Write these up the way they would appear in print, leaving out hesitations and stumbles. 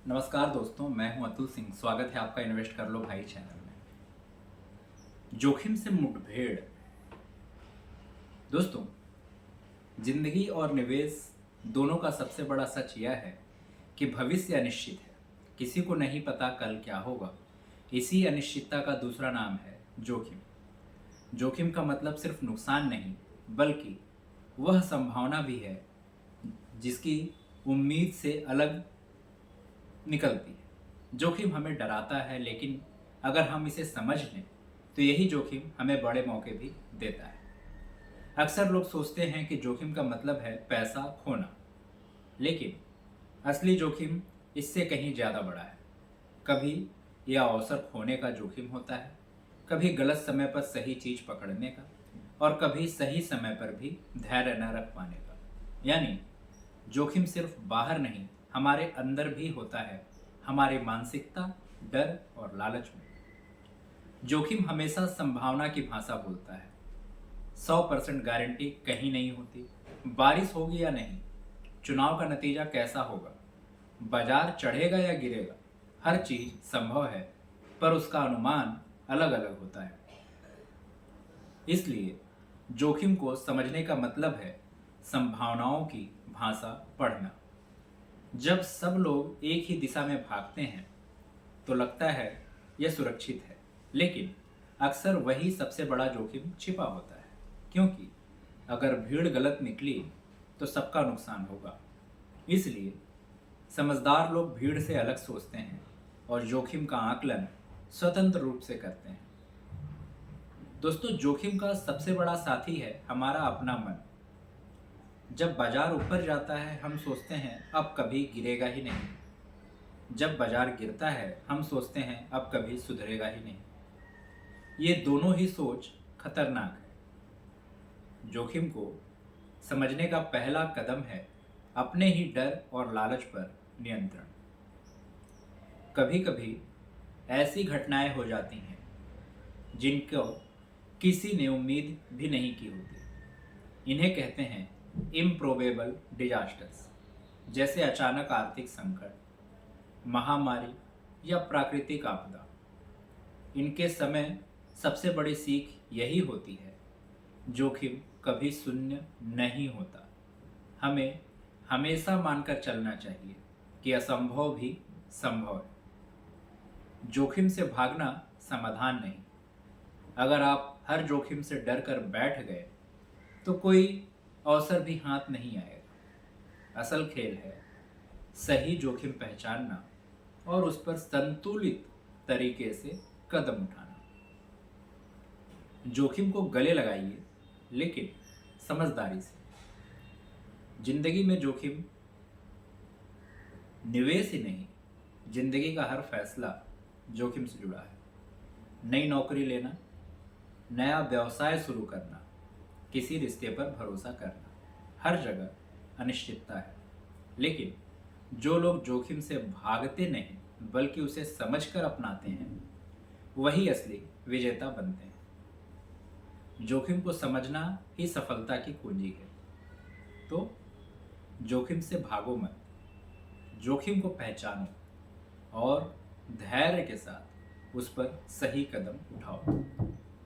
नमस्कार दोस्तों, मैं हूं अतुल सिंह। स्वागत है आपका इन्वेस्ट कर लो भाई चैनल में। जोखिम से मुठभेड़। दोस्तों, जिंदगी और निवेश दोनों का सबसे बड़ा सच यह है कि भविष्य अनिश्चित है। किसी को नहीं पता कल क्या होगा। इसी अनिश्चितता का दूसरा नाम है जोखिम। जोखिम का मतलब सिर्फ नुकसान नहीं, बल्कि वह संभावना भी है जिसकी उम्मीद से अलग निकलती है। जोखिम हमें डराता है, लेकिन अगर हम इसे समझ लें तो यही जोखिम हमें बड़े मौके भी देता है। अक्सर लोग सोचते हैं कि जोखिम का मतलब है पैसा खोना, लेकिन असली जोखिम इससे कहीं ज़्यादा बड़ा है। कभी यह अवसर खोने का जोखिम होता है, कभी गलत समय पर सही चीज़ पकड़ने का, और कभी सही समय पर भी धैर्य न रख पाने का। यानी जोखिम सिर्फ बाहर नहीं, हमारे अंदर भी होता है, हमारी मानसिकता, डर और लालच में। जोखिम हमेशा संभावना की भाषा बोलता है। 100% गारंटी कहीं नहीं होती। बारिश होगी या नहीं, चुनाव का नतीजा कैसा होगा, बाजार चढ़ेगा या गिरेगा, हर चीज संभव है, पर उसका अनुमान अलग अलग होता है। इसलिए जोखिम को समझने का मतलब है संभावनाओं की भाषा पढ़ना। जब सब लोग एक ही दिशा में भागते हैं तो लगता है यह सुरक्षित है, लेकिन अक्सर वही सबसे बड़ा जोखिम छिपा होता है। क्योंकि अगर भीड़ गलत निकली तो सबका नुकसान होगा। इसलिए समझदार लोग भीड़ से अलग सोचते हैं और जोखिम का आकलन स्वतंत्र रूप से करते हैं। दोस्तों, जोखिम का सबसे बड़ा साथी है हमारा अपना मन। जब बाजार ऊपर जाता है हम सोचते हैं अब कभी गिरेगा ही नहीं। जब बाजार गिरता है हम सोचते हैं अब कभी सुधरेगा ही नहीं। ये दोनों ही सोच खतरनाक है। जोखिम को समझने का पहला कदम है अपने ही डर और लालच पर नियंत्रण। कभी कभी ऐसी घटनाएं हो जाती हैं जिनको किसी ने उम्मीद भी नहीं की होती। इन्हें कहते हैं इम्प्रोबेबल डिजास्टर्स। जैसे अचानक आर्थिक संकट, महामारी या प्राकृतिक आपदा। इनके समय सबसे बड़ी सीख यही होती है, जोखिम कभी शून्य नहीं होता। हमें हमेशा मानकर चलना चाहिए कि असंभव भी संभव है। जोखिम से भागना समाधान नहीं। अगर आप हर जोखिम से डर कर बैठ गए तो कोई अवसर भी हाथ नहीं आएगा। असल खेल है सही जोखिम पहचानना और उस पर संतुलित तरीके से कदम उठाना। जोखिम को गले लगाइए, लेकिन समझदारी से। जिंदगी में जोखिम निवेश ही नहीं, जिंदगी का हर फैसला जोखिम से जुड़ा है। नई नौकरी लेना, नया व्यवसाय शुरू करना, किसी रिश्ते पर भरोसा करना, हर जगह अनिश्चितता है। लेकिन जो लोग जोखिम से भागते नहीं बल्कि उसे समझकर अपनाते हैं, वही असली विजेता बनते हैं। जोखिम को समझना ही सफलता की कुंजी है। तो जोखिम से भागो मत, जोखिम को पहचानो और धैर्य के साथ उस पर सही कदम उठाओ।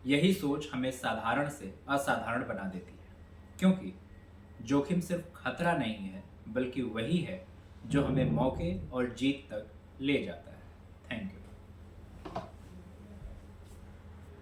यही सोच हमें साधारण से असाधारण बना देती है, क्योंकि जोखिम सिर्फ खतरा नहीं है, बल्कि वही है जो हमें मौके और जीत तक ले जाता है। Thank you.